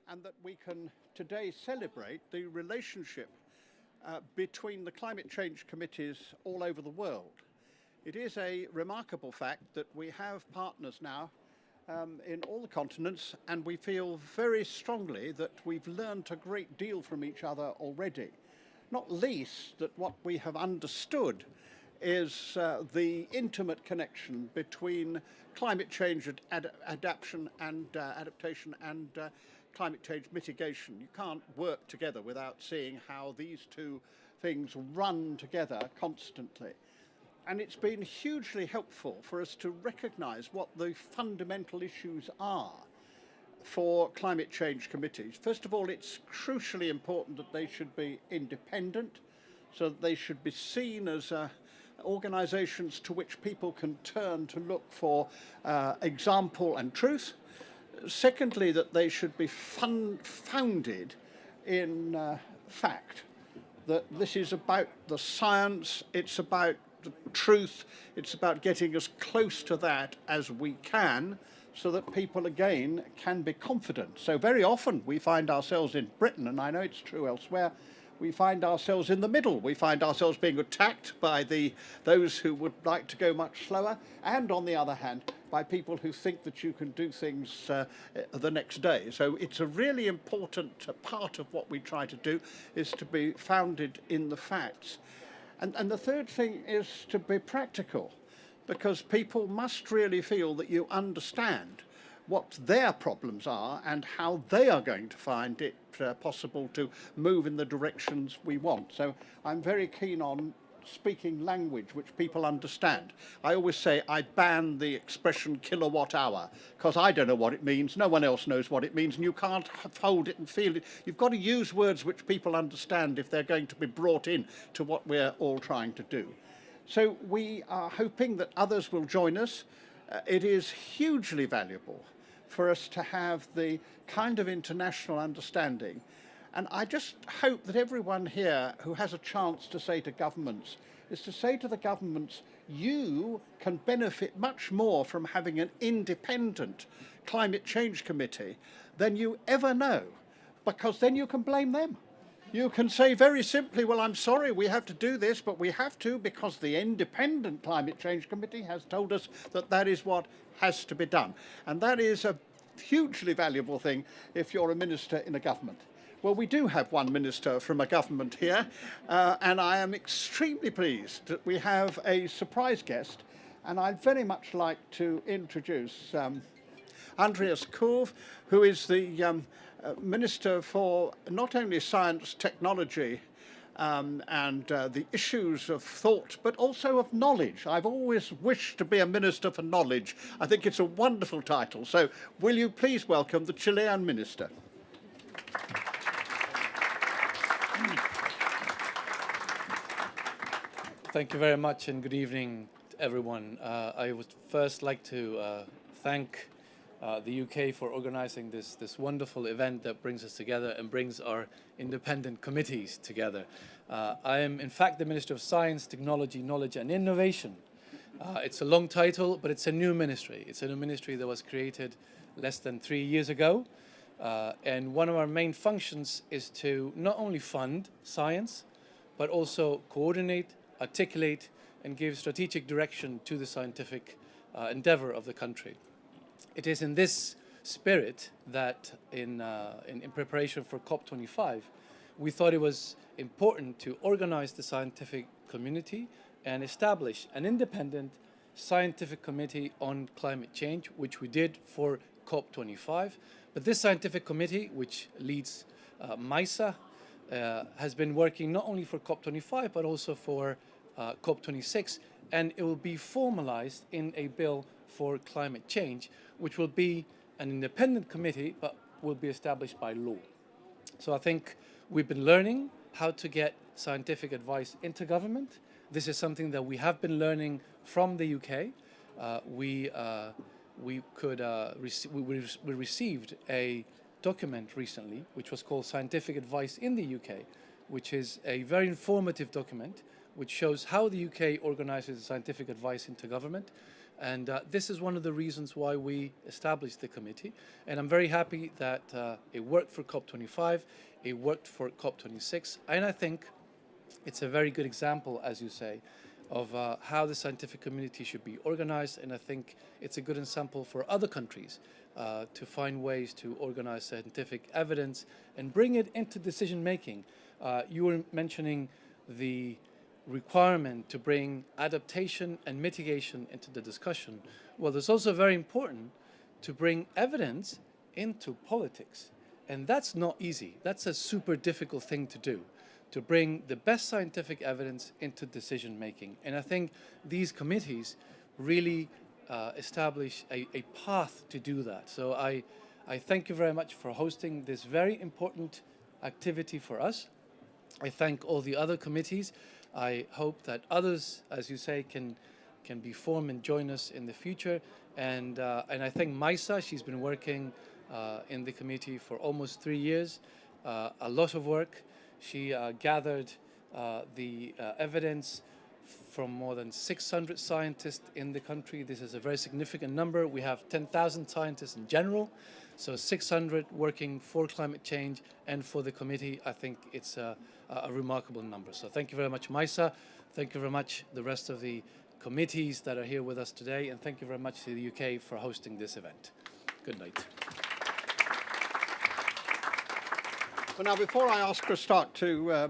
and that we can today celebrate the relationship between the climate change committees all over the world. It is a remarkable fact that we have partners now in all the continents, and we feel very strongly that we've learned a great deal from each other already. Not least that what we have understood is the intimate connection between climate change adaptation and climate change mitigation. You can't work together without seeing how these two things run together constantly. And it's been hugely helpful for us to recognise what the fundamental issues are for climate change committees. First of all, it's crucially important that they should be independent, so that they should be seen as organisations to which people can turn to look for example and truth. Secondly, that they should be founded in fact, that this is about the science, it's about the truth, it's about getting as close to that as we can, so that people again can be confident. So very often we find ourselves in Britain, and I know it's true elsewhere, we find ourselves in the middle. We find ourselves being attacked by those who would like to go much slower, and on the other hand, by people who think that you can do things the next day. So it's a really important part of what we try to do, is to be founded in the facts. And the third thing is to be practical, because people must really feel that you understand what their problems are and how they are going to find it possible to move in the directions we want. So I'm very keen on speaking language which people understand. I always say I ban the expression kilowatt hour, because I don't know what it means, no one else knows what it means, and you can't hold it and feel it. You've got to use words which people understand if they're going to be brought in to what we're all trying to do. So we are hoping that others will join us. It is hugely valuable for us to have the kind of international understanding. And I just hope that everyone here who has a chance to say to governments is to say to the governments, you can benefit much more from having an independent climate change committee than you ever know, because then you can blame them. You can say very simply, well, I'm sorry, we have to do this, but we have to because the independent climate change committee has told us that that is what has to be done. And that is a hugely valuable thing if you're a minister in a government. Well, we do have one minister from a government here, and I am extremely pleased that we have a surprise guest, and I'd very much like to introduce Andreas Kurv, who is the Minister for not only science, technology, and the issues of thought, but also of knowledge. I've always wished to be a Minister for Knowledge. I think it's a wonderful title. So will you please welcome the Chilean Minister. Thank you very much, and good evening to everyone. I would first like to thank the UK for organising this wonderful event that brings us together and brings our independent committees together. I am in fact the Minister of Science, Technology, Knowledge and Innovation. It's a long title, but it's a new ministry. It's a new ministry that was created less than 3 years ago. And one of our main functions is to not only fund science, but also coordinate, articulate and give strategic direction to the scientific endeavour of the country. It is in this spirit that in preparation for COP25, we thought it was important to organize the scientific community and establish an independent scientific committee on climate change, which we did for COP25. But this scientific committee, which leads MISA, has been working not only for COP25, but also for COP26, and it will be formalized in a bill for climate change, which will be an independent committee, but will be established by law. So I think we've been learning how to get scientific advice into government. This is something that we have been learning from the UK. We received a document recently, which was called Scientific Advice in the UK, which is a very informative document, which shows how the UK organizes scientific advice into government. And this is one of the reasons why we established the committee. And I'm very happy that it worked for COP25, it worked for COP26, and I think it's a very good example, as you say, of how the scientific community should be organized. And I think it's a good example for other countries to find ways to organize scientific evidence and bring it into decision making. You were mentioning the requirement to bring adaptation and mitigation into the discussion. Well, it's also very important to bring evidence into politics. And that's not easy. That's a super difficult thing to do, to bring the best scientific evidence into decision making. And I think these committees really establish a path to do that. So I thank you very much for hosting this very important activity for us. I thank all the other committees. I hope that others, as you say, can be formed and join us in the future. And I thank Maisa. She's been working in the committee for almost 3 years, a lot of work. She gathered the evidence from more than 600 scientists in the country. This is a very significant number. We have 10,000 scientists in general, so 600 working for climate change and for the committee. I think it's a remarkable number. So thank you very much, Maisa. Thank you very much, the rest of the committees that are here with us today, and thank you very much to the UK for hosting this event. Good night. Well, now, before I ask Chris Stark to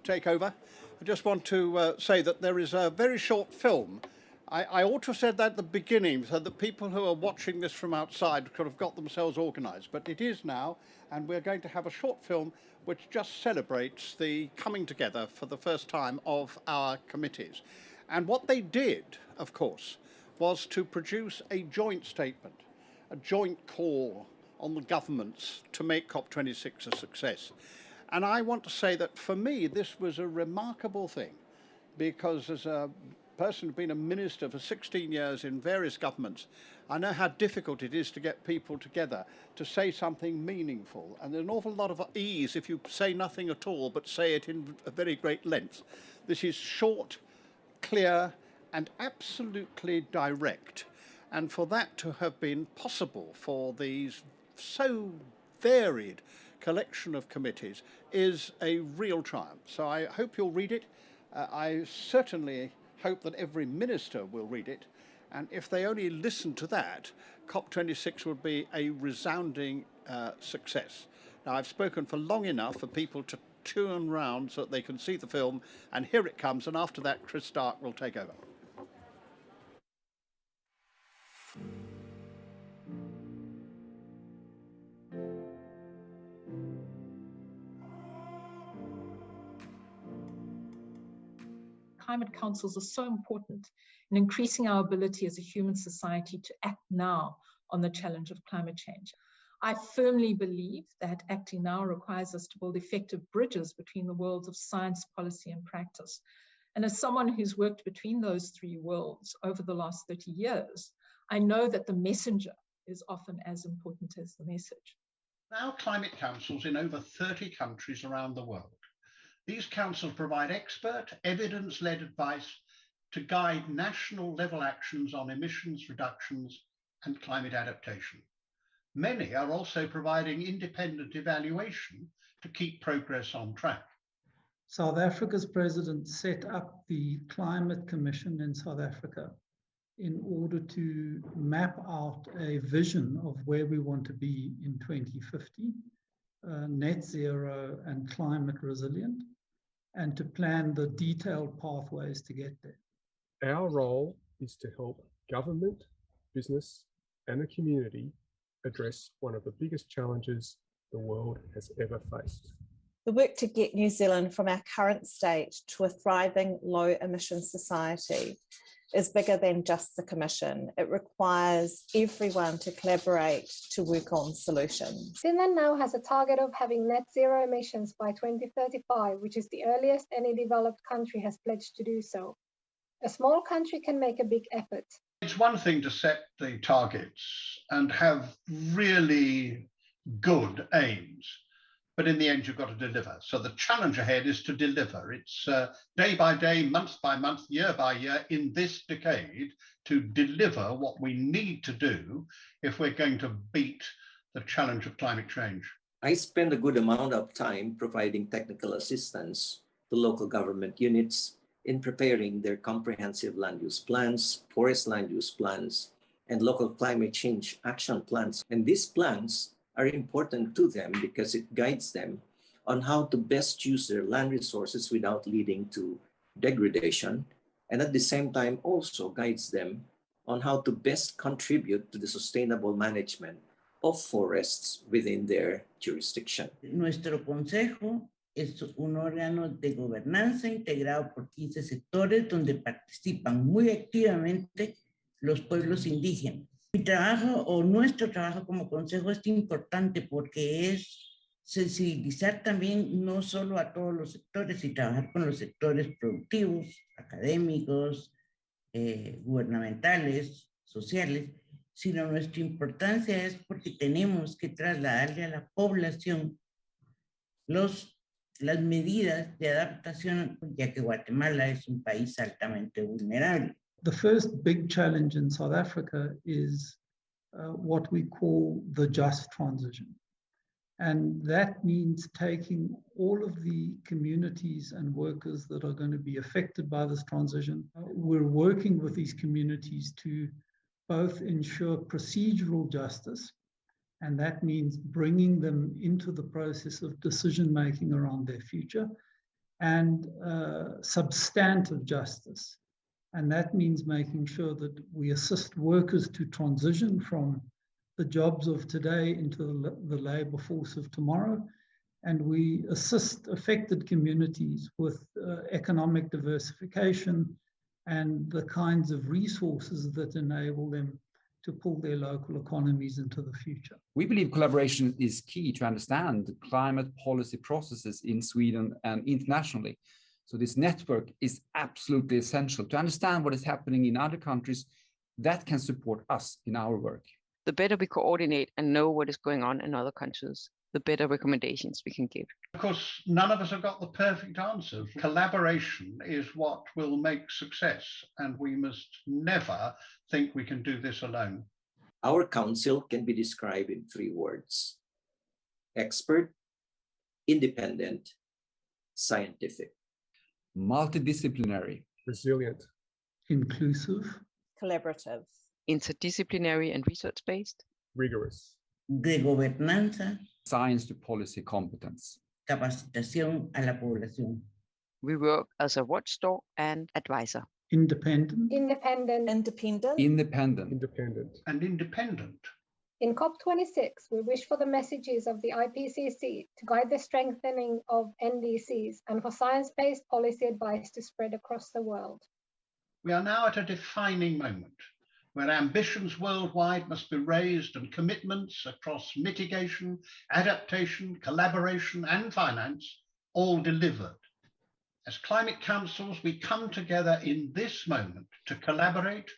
take over, I just want to say that there is a very short film. I ought to have said that at the beginning so that people who are watching this from outside could have got themselves organised, but it is now, and we're going to have a short film which just celebrates the coming together for the first time of our committees. And what they did, of course, was to produce a joint statement, a joint call on the governments to make COP26 a success. And I want to say that for me, this was a remarkable thing, because as a person who's been a minister for 16 years in various governments, I know how difficult it is to get people together to say something meaningful. And there's an awful lot of ease if you say nothing at all, but say it in a very great length. This is short, clear, and absolutely direct. And for that to have been possible for these so varied collection of committees is a real triumph. So I hope you'll read it. I certainly hope that every minister will read it. And if they only listen to that, COP26 would be a resounding success. Now, I've spoken for long enough for people to tune round so that they can see the film, and here it comes. And after that, Chris Stark will take over. Climate councils are so important in increasing our ability as a human society to act now on the challenge of climate change. I firmly believe that acting now requires us to build effective bridges between the worlds of science, policy, and practice. And as someone who's worked between those three worlds over the last 30 years, I know that the messenger is often as important as the message. Now, climate councils in over 30 countries around the world. These councils provide expert, evidence-led advice to guide national level actions on emissions reductions and climate adaptation. Many are also providing independent evaluation to keep progress on track. South Africa's president set up the Climate Commission in South Africa in order to map out a vision of where we want to be in 2050, net zero and climate resilient, and to plan the detailed pathways to get there. Our role is to help government, business, and the community address one of the biggest challenges the world has ever faced. The work to get New Zealand from our current state to a thriving low-emission society is bigger than just the Commission. It requires everyone to collaborate to work on solutions. Finland now has a target of having net zero emissions by 2035, which is the earliest any developed country has pledged to do so. A small country can make a big effort. It's one thing to set the targets and have really good aims, but in the end, you've got to deliver. So the challenge ahead is to deliver. It's day by day, month by month, year by year in this decade to deliver what we need to do if we're going to beat the challenge of climate change. I spend a good amount of time providing technical assistance to local government units in preparing their comprehensive land use plans, forest land use plans, and local climate change action plans. And these plans are important to them because it guides them on how to best use their land resources without leading to degradation, and at the same time also guides them on how to best contribute to the sustainable management of forests within their jurisdiction. Nuestro consejo es un órgano de gobernanza integrado por 15 sectores donde participan muy activamente los pueblos indígenas. Mi trabajo o nuestro trabajo como consejo es importante porque es sensibilizar también no solo a todos los sectores y trabajar con los sectores productivos, académicos, gubernamentales, sociales, sino nuestra importancia es porque tenemos que trasladarle a la población las medidas de adaptación, ya que Guatemala es un país altamente vulnerable. The first big challenge in South Africa is what we call the just transition. And that means taking all of the communities and workers that are going to be affected by this transition. We're working with these communities to both ensure procedural justice, and that means bringing them into the process of decision-making around their future, and substantive justice. And that means making sure that we assist workers to transition from the jobs of today into the labor force of tomorrow. And we assist affected communities with economic diversification and the kinds of resources that enable them to pull their local economies into the future. We believe collaboration is key to understand the climate policy processes in Sweden and internationally. So this network is absolutely essential to understand what is happening in other countries that can support us in our work. The better we coordinate and know what is going on in other countries, the better recommendations we can give. Of course, none of us have got the perfect answer. Collaboration is what will make success, and we must never think we can do this alone. Our council can be described in 3 words: expert, independent, scientific. Multidisciplinary, resilient, inclusive, collaborative, interdisciplinary and research-based, rigorous, de gobernanza, science to policy competence, capacitación a la población. We work as a watchdog and advisor. independent, Independent. independent, independent, independent, And independent. In COP26, we wish for the messages of the IPCC to guide the strengthening of NDCs and for science-based policy advice to spread across the world. We are now at a defining moment where ambitions worldwide must be raised and commitments across mitigation, adaptation, collaboration, and finance all delivered. As climate councils, we come together in this moment to collaborate,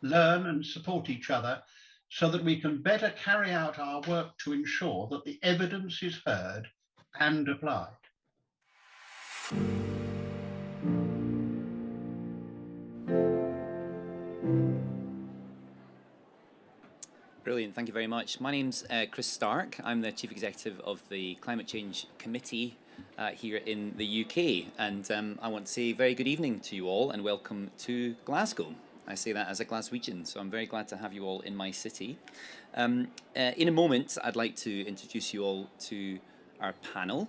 learn, and support each other so that we can better carry out our work to ensure that the evidence is heard and applied. Brilliant, thank you very much. My name's Chris Stark. I'm the Chief Executive of the Climate Change Committee here in the UK. And I want to say very good evening to you all and welcome to Glasgow. I say that as a Glaswegian, so I'm very glad to have you all in my city. In a moment, I'd like to introduce you all to our panel.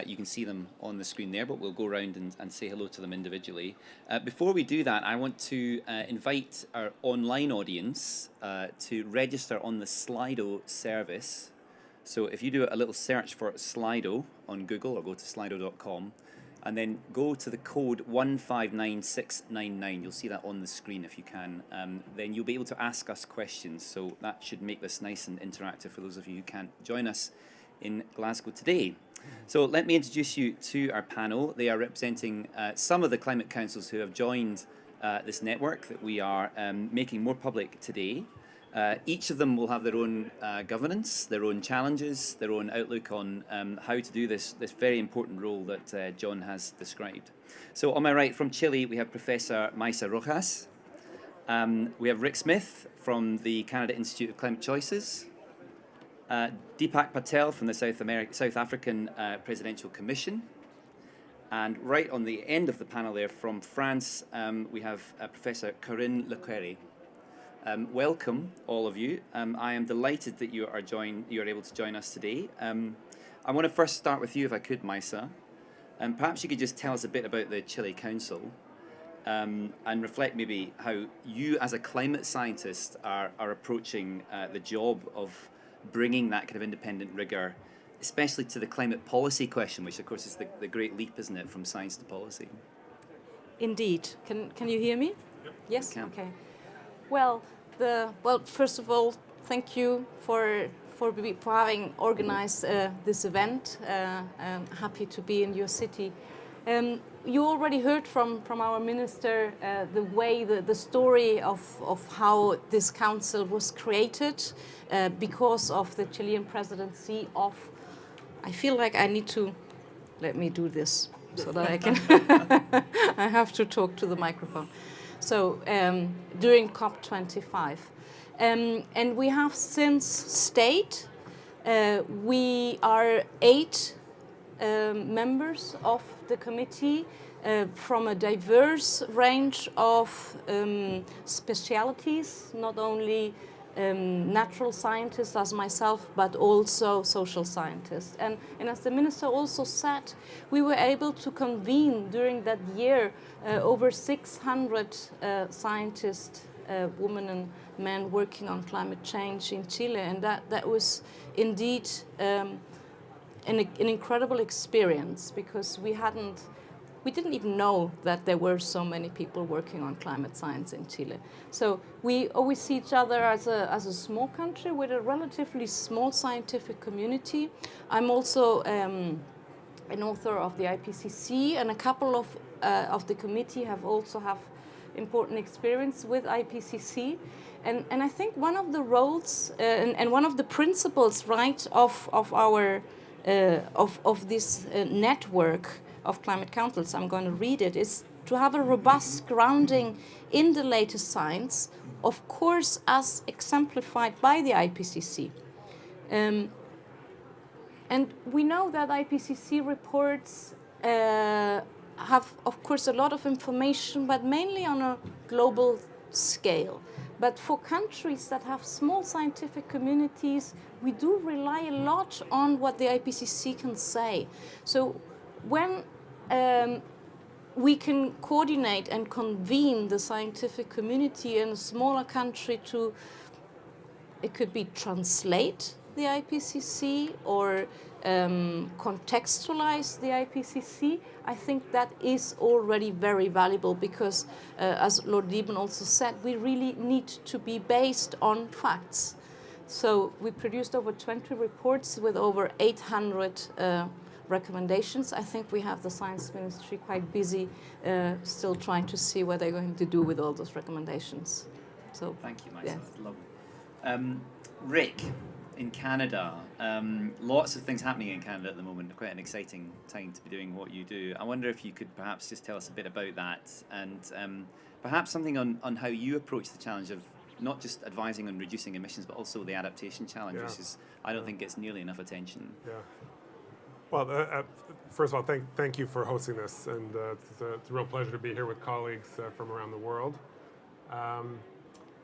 You can see them on the screen there, but we'll go around and say hello to them individually. Before we do that, I want to invite our online audience to register on the Slido service. So if you do a little search for Slido on Google or go to slido.com, and then go to the code 159699. You'll see that on the screen if you can. Then you'll be able to ask us questions. So that should make this nice and interactive for those of you who can't join us in Glasgow today. So let me introduce you to our panel. They are representing some of the climate councils who have joined this network that we are making more public today. Each of them will have their own governance, their own challenges, their own outlook on how to do this very important role that John has described. So on my right from Chile, we have Professor Maisa Rojas. We have Rick Smith from the Canada Institute of Climate Choices. Deepak Patel from the South African Presidential Commission. And right on the end of the panel there from France, we have Professor Corinne Lequere. Welcome, all of you. I am delighted that you are able to join us today. I want to first start with you, if I could, Maisa. Perhaps you could just tell us a bit about the Chile Council and reflect maybe how you, as a climate scientist, are approaching the job of bringing that kind of independent rigour, especially to the climate policy question, which of course is the great leap, isn't it, from science to policy? Indeed. Can you hear me? Yep. Yes? Okay. Well, first of all, thank you for having organized this event. I'm happy to be in your city. You already heard from our minister the story of how this council was created because of the Chilean presidency of. I feel like I need to let me do this so that I can. I have to talk to the microphone. So during COP25. And we have since stayed. We are 8 members of the committee from a diverse range of specialities, not only natural scientists as myself, but also social scientists. And as the minister also said, we were able to convene during that year over 600 scientists, women and men working on climate change in Chile. And that was indeed an incredible experience, because we didn't even know that there were so many people working on climate science in Chile. So we always see each other as a small country with a relatively small scientific community. I'm also an author of the IPCC, and a couple of the committee have important experience with IPCC. And I think one of the roles and one of the principles, right, of our of this network of climate councils, I'm going to read it, is to have a robust grounding in the latest science, of course, as exemplified by the IPCC. And we know that IPCC reports have, of course, a lot of information, but mainly on a global scale. But for countries that have small scientific communities, we do rely a lot on what the IPCC can say. So when we can coordinate and convene the scientific community in a smaller country to, it could be translate the IPCC or contextualize the IPCC, I think that is already very valuable, because as Lord Lieben also said, we really need to be based on facts. So we produced over 20 reports with over 800 recommendations. I think we have the Science Ministry quite busy still trying to see what they're going to do with all those recommendations. So thank you, Maisa. Yeah. That's lovely. Rick, in Canada, lots of things happening in Canada at the moment. Quite an exciting time to be doing what you do. I wonder if you could perhaps just tell us a bit about that, and perhaps something on how you approach the challenge of not just advising on reducing emissions, but also the adaptation challenge, which is, I don't think, gets nearly enough attention. Yeah. Well, first of all, thank you for hosting this, and it's a real pleasure to be here with colleagues from around the world.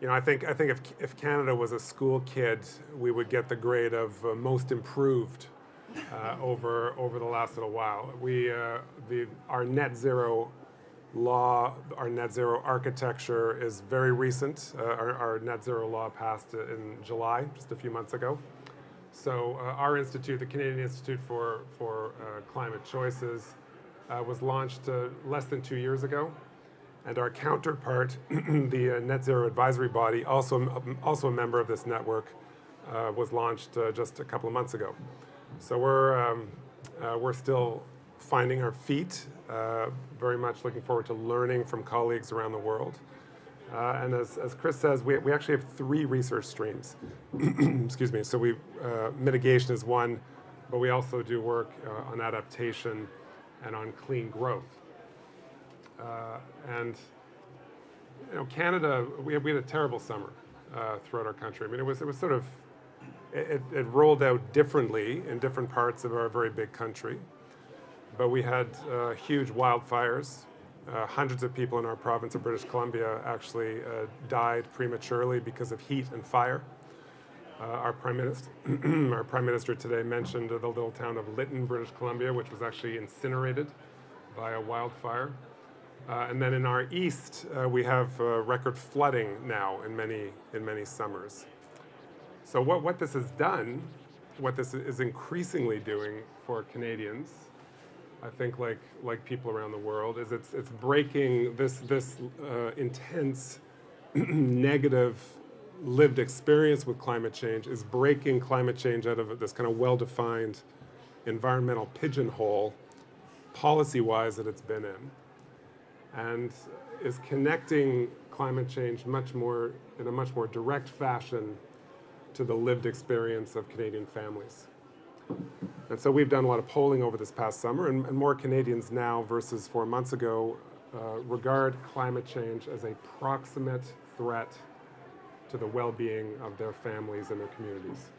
You know, I think if Canada was a school kid, we would get the grade of most improved over the last little while. Our net zero law, our net zero architecture is very recent. Our net zero law passed in July, just a few months ago. So our institute, the Canadian Institute for Climate Choices, was launched less than 2 years ago. And our counterpart, the Net Zero Advisory Body, also a member of this network, was launched just a couple of months ago. So we're still finding our feet, very much looking forward to learning from colleagues around the world. And as Chris says, we actually have 3 research streams. Excuse me. So mitigation is one, but we also do work on adaptation and on clean growth. And Canada, we had a terrible summer throughout our country. I mean, it was sort of, it rolled out differently in different parts of our very big country. But we had huge wildfires. Hundreds of people in our province of British Columbia actually died prematurely because of heat and fire. Our Prime Minister today mentioned the little town of Lytton, British Columbia, which was actually incinerated by a wildfire. And then in our east, we have record flooding now in many summers. So what this has done, what this is increasingly doing for Canadians, I think like people around the world, is it's breaking this intense negative lived experience with climate change, is breaking climate change out of this kind of well-defined environmental pigeonhole, policy-wise, that it's been in, and is connecting climate change in a much more direct fashion to the lived experience of Canadian families. And so we've done a lot of polling over this past summer, and more Canadians now versus 4 months ago regard climate change as a proximate threat to the well-being of their families and their communities.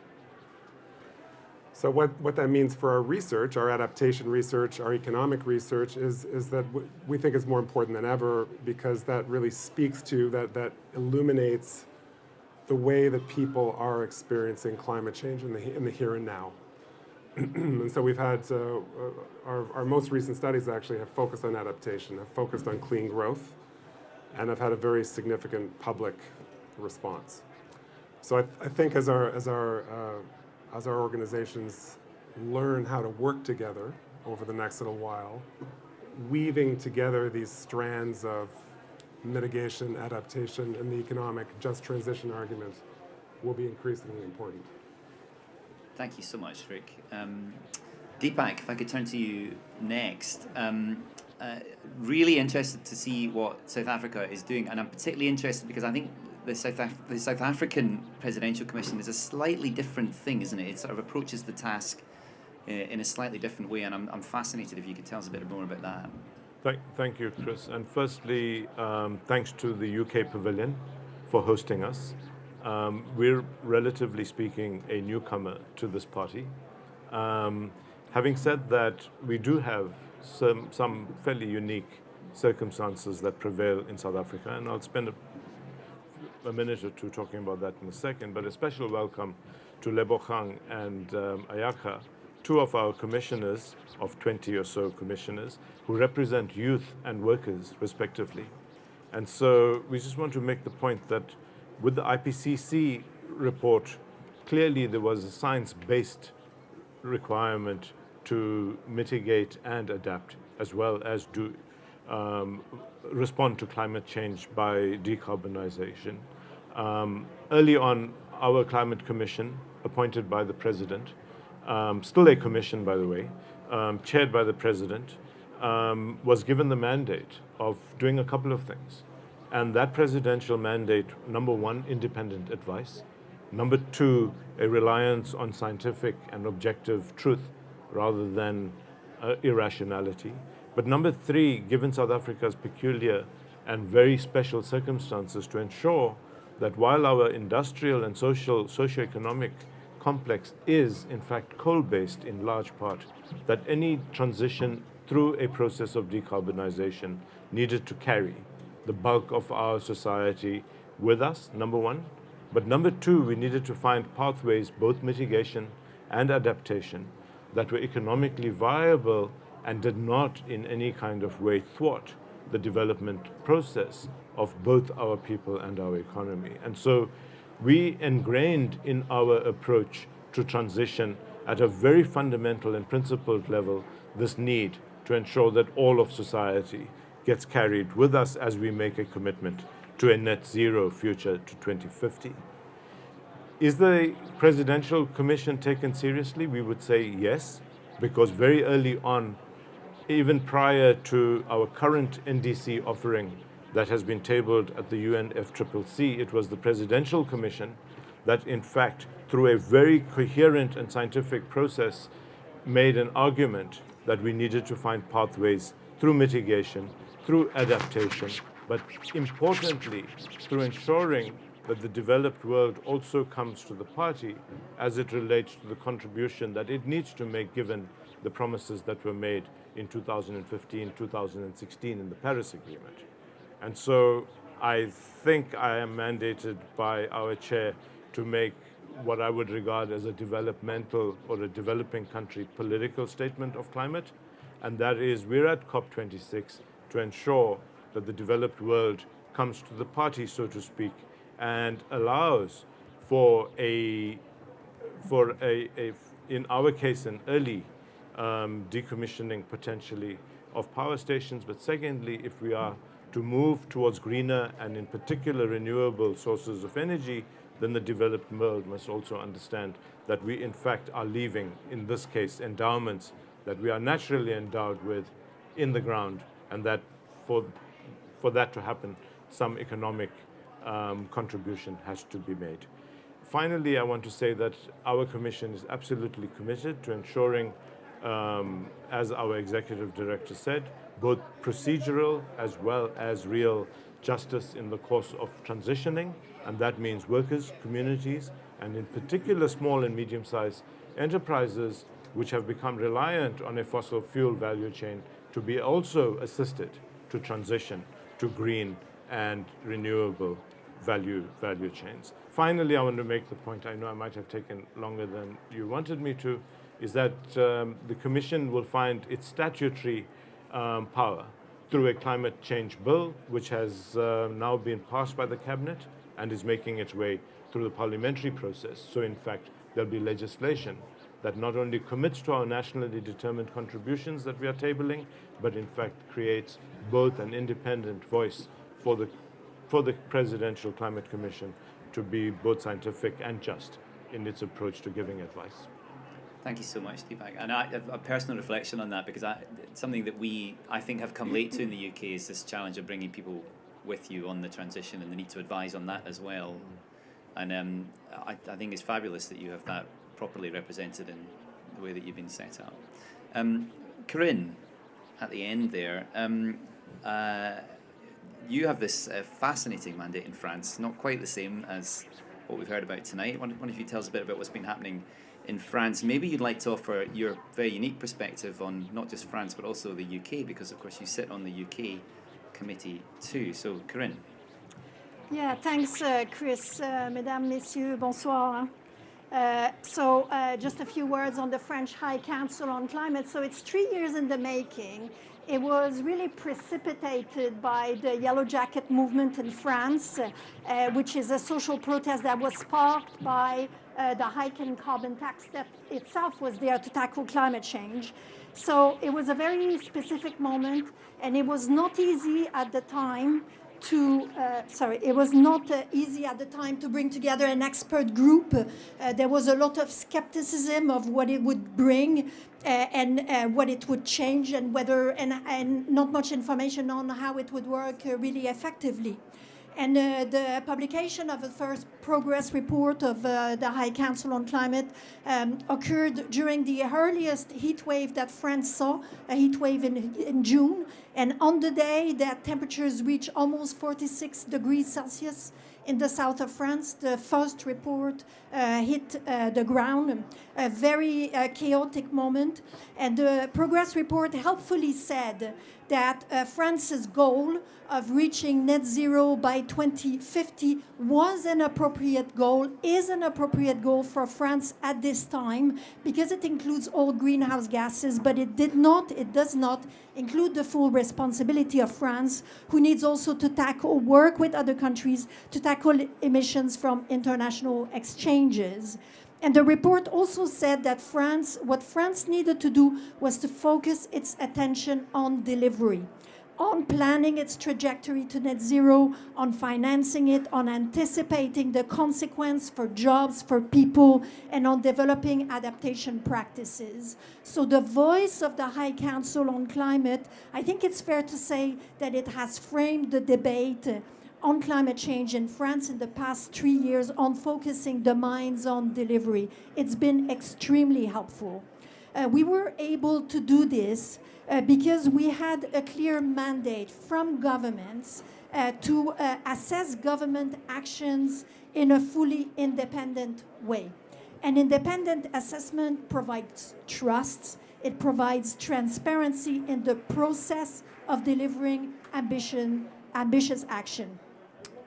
So what that means for our research, our adaptation research, our economic research, is that we think it's more important than ever, because that really speaks to, that illuminates the way that people are experiencing climate change in the here and now. And so we've had, our most recent studies actually have focused on adaptation, have focused on clean growth, and have had a very significant public response. So I think as our organizations learn how to work together over the next little while, weaving together these strands of mitigation, adaptation, and the economic just transition argument will be increasingly important. Thank you so much, Rick. Deepak, if I could turn to you next. Really interested to see what South Africa is doing, and I'm particularly interested because I think the South African Presidential Commission is a slightly different thing, isn't it? It sort of approaches the task in a slightly different way, and I'm fascinated if you could tell us a bit more about that. Thank you, Chris. And firstly, thanks to the UK Pavilion for hosting us. We're, relatively speaking, a newcomer to this party. Having said that, we do have some fairly unique circumstances that prevail in South Africa, and I'll spend a minute or two talking about that in a second. But a special welcome to Lebogang and Ayaka, 2 of our commissioners, of 20 or so commissioners, who represent youth and workers, respectively. And so we just want to make the point that with the IPCC report, clearly there was a science-based requirement to mitigate and adapt, as well as respond to climate change by decarbonization. Early on, our Climate Commission, appointed by the President, still a commission, by the way, chaired by the President, was given the mandate of doing a couple of things. And that presidential mandate, number 1, independent advice. Number 2, a reliance on scientific and objective truth rather than irrationality. But number 3, given South Africa's peculiar and very special circumstances, to ensure that while our industrial and socio-economic complex is in fact coal-based in large part, that any transition through a process of decarbonization needed to carry the bulk of our society with us, number 1. But number 2, we needed to find pathways, both mitigation and adaptation, that were economically viable and did not in any kind of way thwart the development process of both our people and our economy. And so we ingrained in our approach to transition at a very fundamental and principled level this need to ensure that all of society gets carried with us as we make a commitment to a net zero future to 2050. Is the Presidential Commission taken seriously? We would say yes, because very early on, even prior to our current NDC offering that has been tabled at the UNFCCC. It was the Presidential Commission that, in fact, through a very coherent and scientific process, made an argument that we needed to find pathways through mitigation, through adaptation, but importantly, through ensuring that the developed world also comes to the party as it relates to the contribution that it needs to make given the promises that were made in 2015, 2016 in the Paris Agreement. And so I think I am mandated by our chair to make what I would regard as a developmental or a developing country political statement of climate. And that is, we're at COP26 to ensure that the developed world comes to the party, so to speak, and allows for in our case, an early decommissioning potentially of power stations. But secondly, if we are to move towards greener and in particular renewable sources of energy, then the developed world must also understand that we in fact are leaving, in this case, endowments that we are naturally endowed with in the ground, and that for that to happen, some economic contribution has to be made. Finally, I want to say that our Commission is absolutely committed to ensuring, as our Executive Director said, both procedural as well as real justice in the course of transitioning, and that means workers, communities, and in particular small and medium-sized enterprises which have become reliant on a fossil fuel value chain to be also assisted to transition to green and renewable value chains. Finally, I want to make the point, I know I might have taken longer than you wanted me to, is that the Commission will find its statutory power through a climate change bill, which has now been passed by the Cabinet and is making its way through the parliamentary process. So in fact, there'll be legislation that not only commits to our nationally determined contributions that we are tabling, but in fact creates both an independent voice for the Presidential Climate Commission to be both scientific and just in its approach to giving advice. Thank you so much, Deepak. And a personal reflection on that, because something that I think have come late to in the UK is this challenge of bringing people with you on the transition and the need to advise on that as well. And I think it's fabulous that you have that properly represented in the way that you've been set up. Corinne, at the end there, you have this fascinating mandate in France, not quite the same as what we've heard about tonight. I wonder if you tell us a bit about what's been happening in France. Maybe you'd like to offer your very unique perspective on not just France, but also the UK, because of course you sit on the UK committee too. So, Corinne. Yeah, thanks, Chris. Mesdames, Messieurs, bonsoir. Just a few words on the French High Council on Climate. So it's 3 years in the making. It was really precipitated by the Yellow Jacket movement in France, which is a social protest that was sparked by the hike in carbon tax that itself was there to tackle climate change. So it was a very specific moment, and it was not easy at the time to bring together an expert group. There was a lot of skepticism of what it would bring and what it would change, and not much information on how it would work really effectively. And the publication of the first progress report of the High Council on Climate occurred during the earliest heat wave that France saw, a heat wave in June. And on the day that temperatures reached almost 46 degrees Celsius in the south of France, the first report hit the ground, a very chaotic moment. And the progress report helpfully said that France's goal of reaching net zero by 2050 was an appropriate goal, is an appropriate goal for France at this time, because it includes all greenhouse gases, but it does not include the full responsibility of France, who needs also to work with other countries to tackle emissions from international exchanges. And the report also said that what France needed to do was to focus its attention on delivery. on planning its trajectory to net zero, on financing it, on anticipating the consequence for jobs, for people, and on developing adaptation practices. So the voice of the High Council on Climate, I think it's fair to say that it has framed the debate on climate change in France in the past 3 years on focusing the minds on delivery. It's been extremely helpful. We were able to do this because we had a clear mandate from governments to assess government actions in a fully independent way. An independent assessment provides trust, it provides transparency in the process of delivering ambitious action.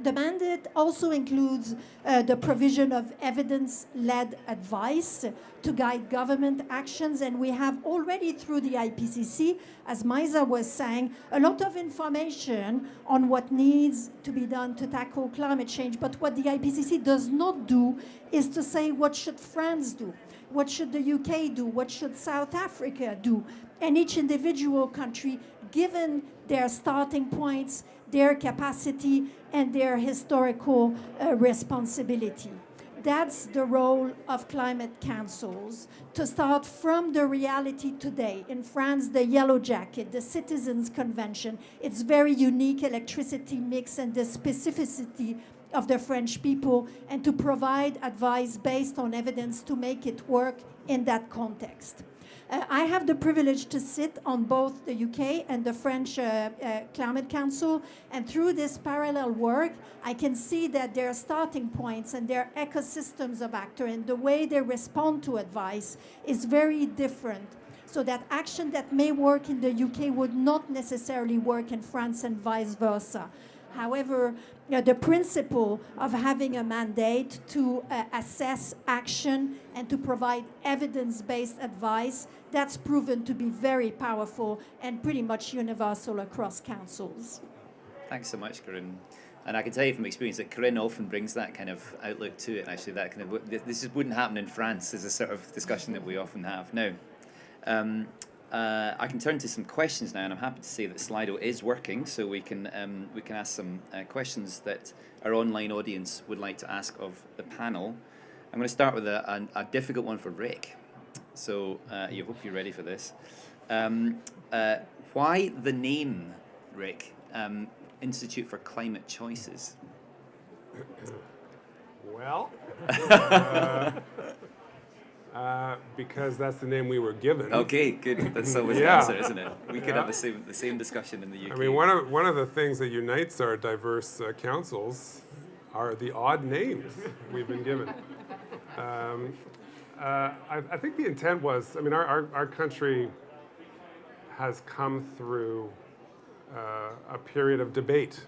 The mandate also includes the provision of evidence-led advice to guide government actions, and we have already, through the IPCC, as Maisa was saying, a lot of information on what needs to be done to tackle climate change. But what the IPCC does not do is to say what should France do, what should the UK do, what should South Africa do, and each individual country, given their starting points, their capacity, and their historical responsibility. That's the role of climate councils, to start from the reality today. In France, the Yellow Jacket, the Citizens' Convention, its very unique electricity mix and the specificity of the French people, and to provide advice based on evidence to make it work in that context. I have the privilege to sit on both the UK and the French Climate Council, and through this parallel work, I can see that their starting points and their ecosystems of actors and the way they respond to advice is very different. So that action that may work in the UK would not necessarily work in France and vice versa. However, the principle of having a mandate to assess action and to provide evidence-based advice, that's proven to be very powerful and pretty much universal across councils. Thanks so much, Corinne. And I can tell you from experience that Corinne often brings that kind of outlook to it. And actually, that kind of this wouldn't happen in France. Is a sort of discussion that we often have. Now, I can turn to some questions now, and I'm happy to say that Slido is working, so we can ask some questions that our online audience would like to ask of the panel. I'm going to start with a difficult one for Rick. So you hope you're ready for this. Why the name, Rick? Institute for Climate Choices. Well, because that's the name we were given. Okay, good. That's always the answer, isn't it? We could have the same discussion in the UK. I mean, one of the things that unites our diverse councils are the odd names we've been given. I think the intent was, I mean, our country has come through a period of debate.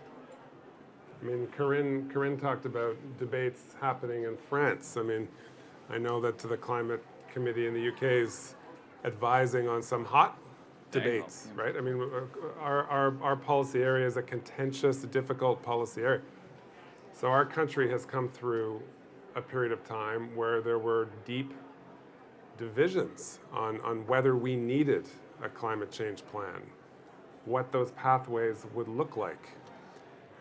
I mean, Corinne talked about debates happening in France. I mean, I know that the Climate Committee in the UK is advising on some hot debates, right? I mean, our policy area is a contentious, difficult policy area. So our country has come through a period of time where there were deep divisions on whether we needed a climate change plan, what those pathways would look like.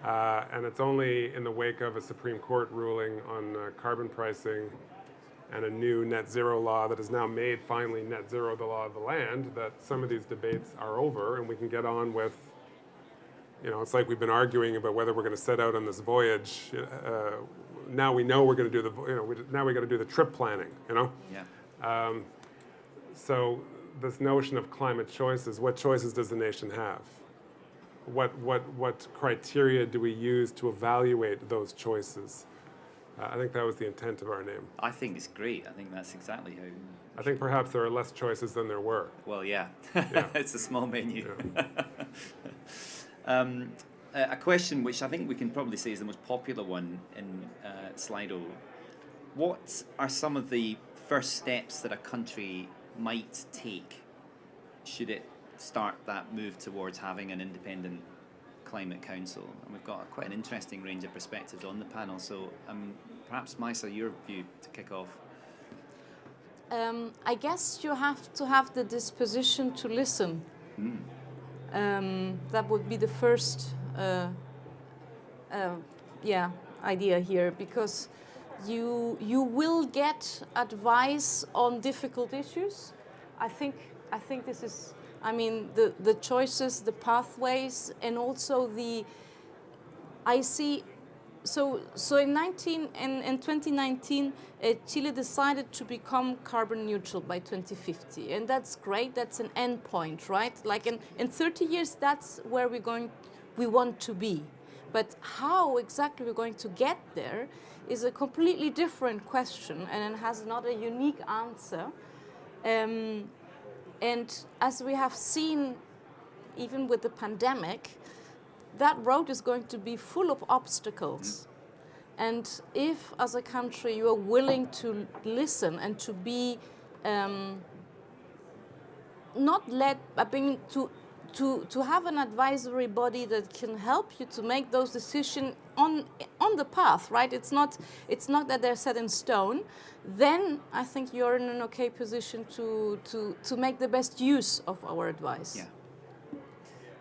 And it's only in the wake of a Supreme Court ruling on carbon pricing and a new net zero law that has now made finally net zero the law of the land that some of these debates are over and we can get on with, you know, it's like we've been arguing about whether we're going to set out on this voyage. Now we know we're going to do now we got to do the trip planning, you know? Yeah. So this notion of climate choices, what choices does the nation have? What criteria do we use to evaluate those choices? I think that was the intent of our name. I think it's great. I think that's exactly how. I think perhaps there are less choices than there were. Well, yeah. Yeah. It's a small menu. Yeah. A question which I think we can probably say is the most popular one in Slido. What are some of the first steps that a country might take should it start that move towards having an independent climate council? And we've got quite an interesting range of perspectives on the panel, so perhaps Maisa, your view to kick off. I guess you have to have the disposition to listen. That would be the first idea here, because you will get advice on difficult issues. I think this is, I mean, the choices, the pathways, and also I see. So in 2019, Chile decided to become carbon neutral by 2050, and that's great. That's an end point, right? Like in 30 years, that's where we want to be. But how exactly we're going to get there is a completely different question, and it has not a unique answer. And as we have seen, even with the pandemic, that road is going to be full of obstacles. And if, as a country, you are willing to listen and to be not led, I mean, to have an advisory body that can help you to make those decisions on the path, right? It's not that they're set in stone. Then I think you're in an okay position to make the best use of our advice. Yeah.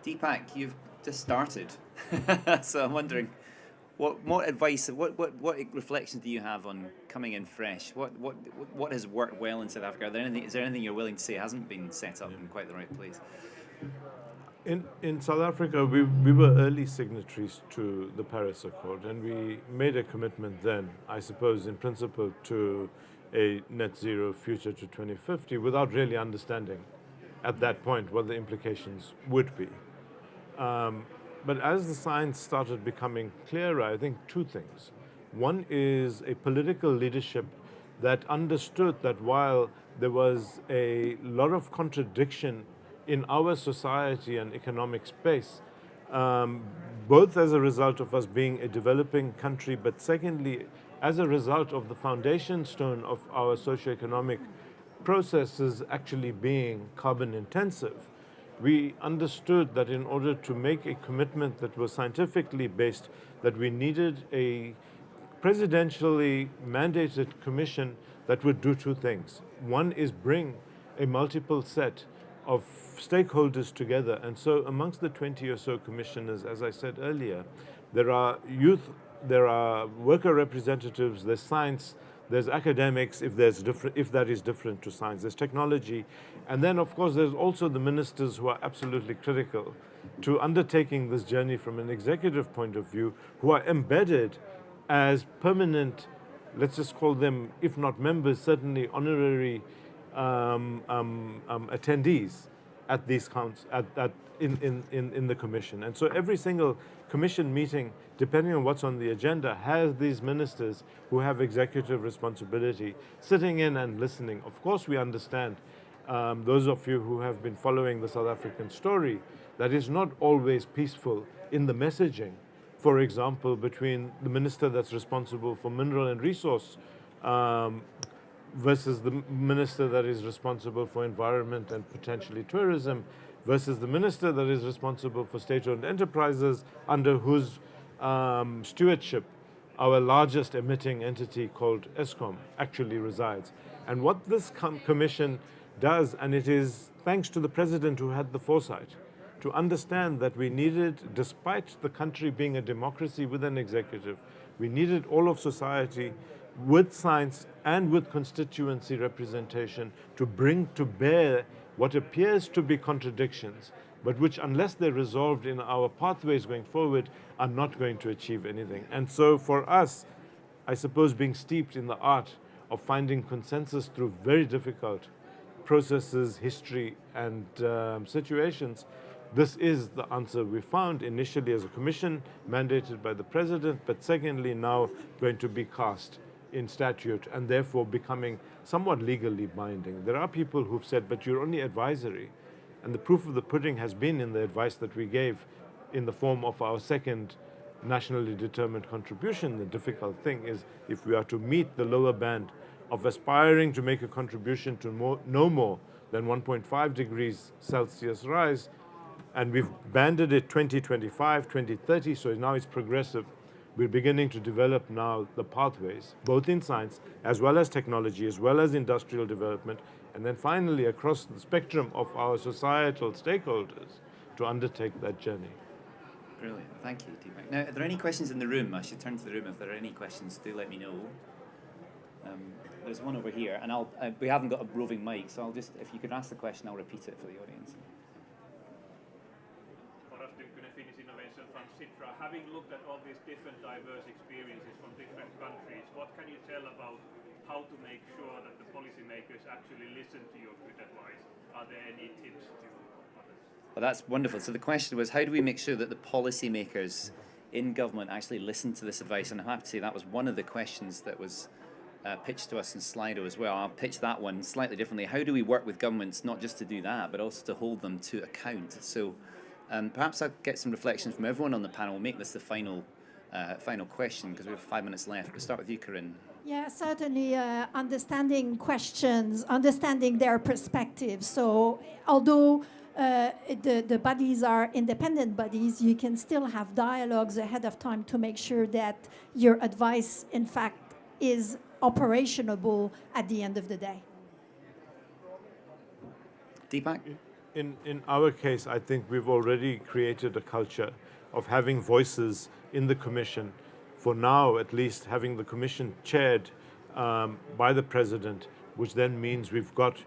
Deepak, you've just started, so I'm wondering, what advice, what reflections do you have on coming in fresh? What has worked well in South Africa? Is there anything you're willing to say hasn't been set up in quite the right place? In South Africa, we were early signatories to the Paris Accord, and we made a commitment then, I suppose, in principle, to a net zero future to 2050 without really understanding at that point what the implications would be. But as the science started becoming clearer, I think two things. One is a political leadership that understood that while there was a lot of contradiction in our society and economic space, both as a result of us being a developing country, but secondly, as a result of the foundation stone of our socioeconomic processes actually being carbon intensive, we understood that in order to make a commitment that was scientifically based, that we needed a presidentially mandated commission that would do two things. One is bring a multiple set of stakeholders together. And so amongst the 20 or so commissioners, as I said earlier, there are youth, there are worker representatives, there's science, there's academics, if that is different to science, there's technology, and then of course there's also the ministers who are absolutely critical to undertaking this journey from an executive point of view, who are embedded as permanent, let's just call them, if not members, certainly honorary attendees at these counts in the commission. And so every single commission meeting, depending on what's on the agenda, has these ministers who have executive responsibility sitting in and listening. Of course, we understand, those of you who have been following the South African story, that is not always peaceful in the messaging. For example, between the minister that's responsible for mineral and resource versus the minister that is responsible for environment and potentially tourism, versus the minister that is responsible for state-owned enterprises under whose stewardship our largest emitting entity called Eskom actually resides. And what this commission does, and it is thanks to the president who had the foresight to understand that we needed, despite the country being a democracy with an executive, we needed all of society with science and with constituency representation to bring to bear what appears to be contradictions, but which, unless they're resolved in our pathways going forward, are not going to achieve anything. And so for us, I suppose, being steeped in the art of finding consensus through very difficult processes, history, and situations, this is the answer we found initially as a commission mandated by the president, but secondly now going to be cast in statute and therefore becoming somewhat legally binding. There are people who've said, but you're only advisory. And the proof of the pudding has been in the advice that we gave in the form of our second nationally determined contribution. The difficult thing is, if we are to meet the lower band of aspiring to make a contribution to no more than 1.5 degrees Celsius rise, and we've banded it 2025, 2030, so now it's progressive. We're beginning to develop now the pathways, both in science, as well as technology, as well as industrial development, and then finally across the spectrum of our societal stakeholders, to undertake that journey. Brilliant. Thank you, Deepak. Now, are there any questions in the room? I should turn to the room. If there are any questions, do let me know. There's one over here, and we haven't got a roving mic, so I'll just, if you could ask the question, I'll repeat it for the audience. Finnish Innovation Fund, Sitra, having looked at all these different diverse experiences from different countries, what can you tell about how to make sure that the policymakers actually listen to your good advice? Are there any tips to others? Well, that's wonderful. So the question was, how do we make sure that the policymakers in government actually listen to this advice? And I have to say that was one of the questions that was pitched to us in Slido as well. I'll pitch that one slightly differently. How do we work with governments not just to do that, but also to hold them to account? So perhaps I'll get some reflections from everyone on the panel. We'll make this the final question because we have 5 minutes left. We'll start with you, Corinne. Yeah, certainly understanding questions, understanding their perspectives. So although the bodies are independent bodies, you can still have dialogues ahead of time to make sure that your advice, in fact, is operationable at the end of the day. Deepak? In our case, I think we've already created a culture of having voices in the Commission. For now, at least, having the Commission chaired by the President, which then means we've got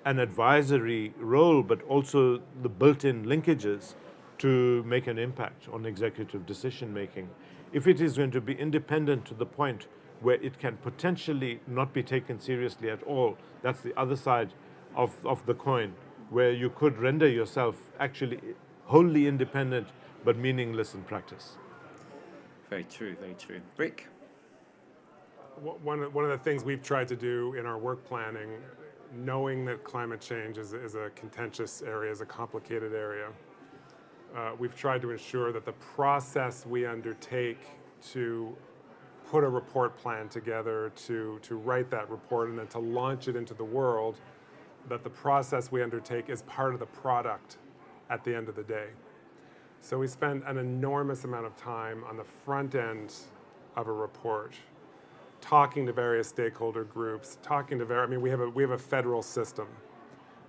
an advisory role, but also the built-in linkages to make an impact on executive decision-making. If it is going to be independent to the point where it can potentially not be taken seriously at all, that's the other side of the coin, where you could render yourself actually wholly independent but meaningless in practice. Very true, very true. Rick? One of the things we've tried to do in our work planning, knowing that climate change is a contentious area, is a complicated area, we've tried to ensure that the process we undertake to put a report plan together, to write that report and then to launch it into the world, that the process we undertake is part of the product at the end of the day. So we spend an enormous amount of time on the front end of a report, talking to various stakeholder groups, we have a federal system.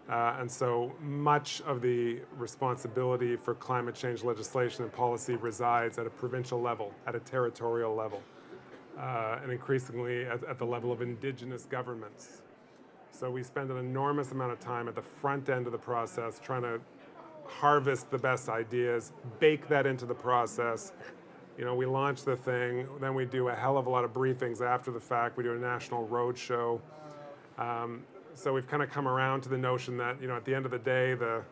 And so much of the responsibility for climate change legislation and policy resides at a provincial level, at a territorial level, and increasingly at the level of indigenous governments. So we spend an enormous amount of time at the front end of the process trying to harvest the best ideas, bake that into the process. You know, we launch the thing, then we do a hell of a lot of briefings after the fact. We do a national roadshow. So we've kind of come around to the notion that, you know, at the end of the day, the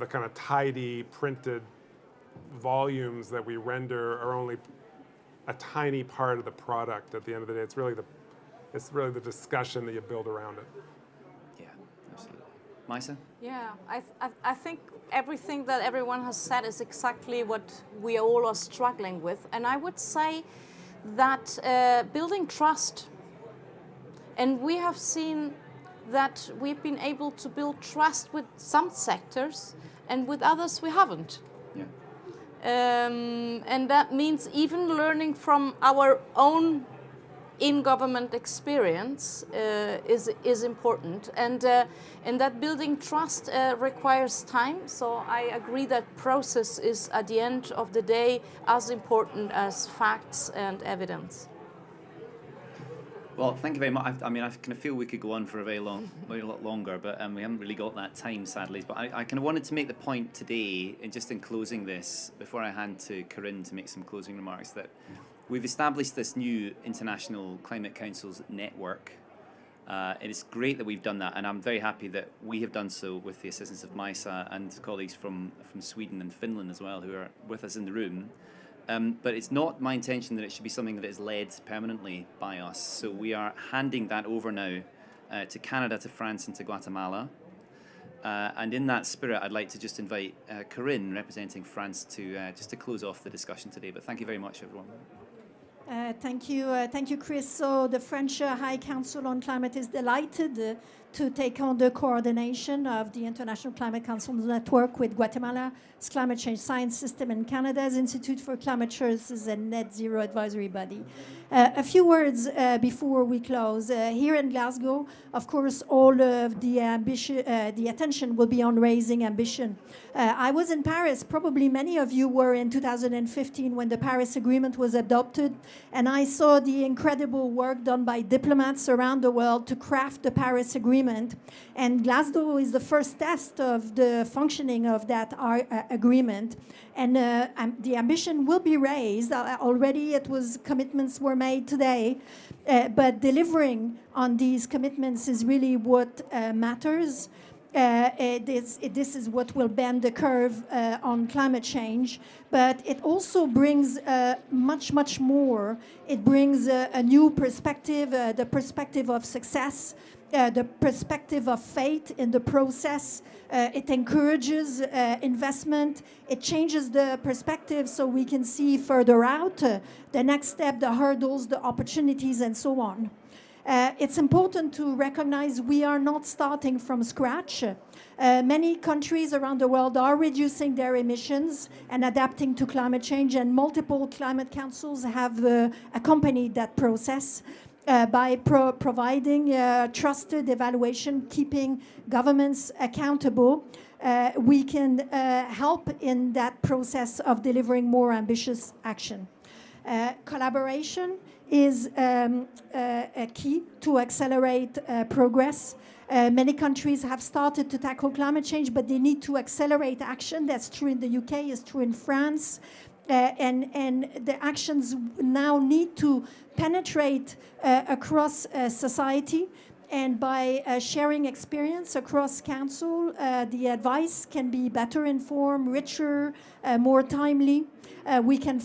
kind of tidy printed volumes that we render are only a tiny part of the product at the end of the day. It's really the discussion that you build around it. Yeah, absolutely. Maisa? Yeah, I think everything that everyone has said is exactly what we all are struggling with. And I would say that building trust, and we have seen that we've been able to build trust with some sectors and with others we haven't. Yeah. And that means even learning from our own in-government experience is important, and that building trust requires time. So I agree that process is at the end of the day as important as facts and evidence. Well, thank you very much. I mean, I kind of feel we could go on for a very lot longer, but we haven't really got that time, sadly. But I kind of wanted to make the point today, and just in closing this, before I hand to Corinne to make some closing remarks, that we've established this new International Climate Councils network. And it's great that we've done that, and I'm very happy that we have done so with the assistance of Maisa and colleagues from Sweden and Finland as well, who are with us in the room. But it's not my intention that it should be something that is led permanently by us. So we are handing that over now to Canada, to France, and to Guatemala. And in that spirit, I'd like to just invite Corinne, representing France, to close off the discussion today. But thank you very much, everyone. Thank you, Chris. So the French High Council on Climate is delighted to take on the coordination of the International Climate Council Network with Guatemala's Climate Change Science System and Canada's Institute for Climate Choices and Net Zero Advisory Body. A few words before we close. Here in Glasgow, of course, all of the attention will be on raising ambition. I was in Paris, probably many of you were in 2015 when the Paris Agreement was adopted, and I saw the incredible work done by diplomats around the world to craft the Paris Agreement. And Glasgow is the first test of the functioning of that agreement. And the ambition will be raised. Already commitments were made today, but delivering on these commitments is really what matters. This is what will bend the curve on climate change, but it also brings much more. It brings a new perspective, the perspective of success, the perspective of faith in the process. It encourages investment. It changes the perspective so we can see further out the next step, the hurdles, the opportunities, and so on. It's important to recognize we are not starting from scratch. Many countries around the world are reducing their emissions and adapting to climate change, and multiple climate councils have accompanied that process by providing trusted evaluation, keeping governments accountable. We can help in that process of delivering more ambitious action. Collaboration is a key to accelerate progress. Many countries have started to tackle climate change, but they need to accelerate action. That's true in the UK, it's true in France. And the actions now need to penetrate across society. And by sharing experience across council, the advice can be better informed, richer, more timely. We can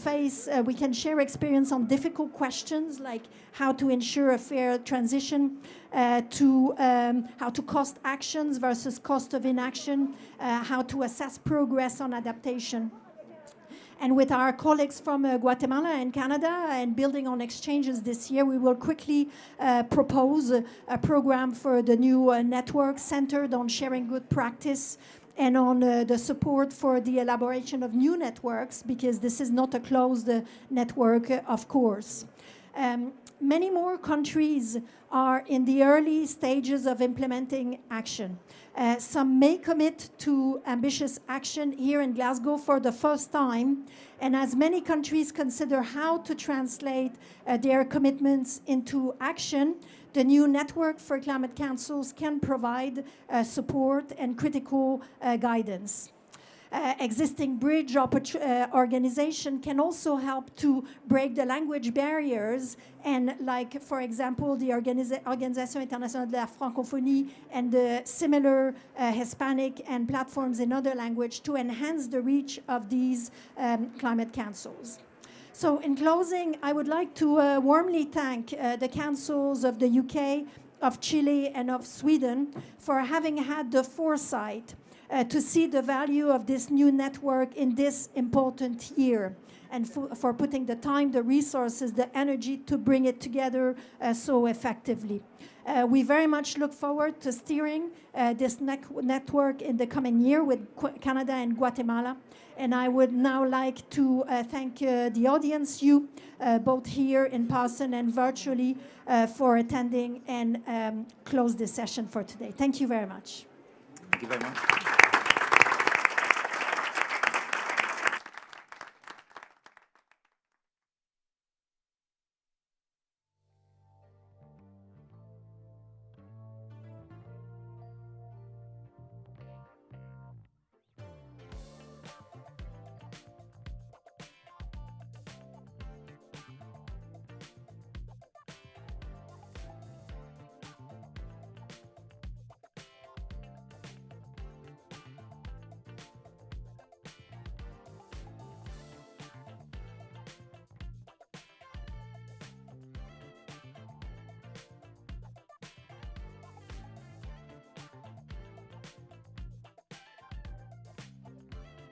share experience on difficult questions like how to ensure a fair transition, how to cost actions versus cost of inaction, how to assess progress on adaptation. And with our colleagues from Guatemala and Canada, and building on exchanges this year, we will quickly propose a program for the new network centered on sharing good practice and on the support for the elaboration of new networks, because this is not a closed network, of course. Many more countries are in the early stages of implementing action. Some may commit to ambitious action here in Glasgow for the first time, and as many countries consider how to translate their commitments into action, the new network for climate councils can provide support and critical guidance. Existing bridge organization can also help to break the language barriers, and like, for example, the Organisation Internationale de la Francophonie and the similar Hispanic and platforms in other language to enhance the reach of these climate councils. So in closing, I would like to warmly thank the councils of the UK, of Chile, and of Sweden for having had the foresight to see the value of this new network in this important year, and for putting the time, the resources, the energy to bring it together so effectively. We very much look forward to steering this network in the coming year with Canada and Guatemala. And I would now like to thank the audience, you, both here in person and virtually, for attending, and close this session for today. Thank you very much. Thank you very much.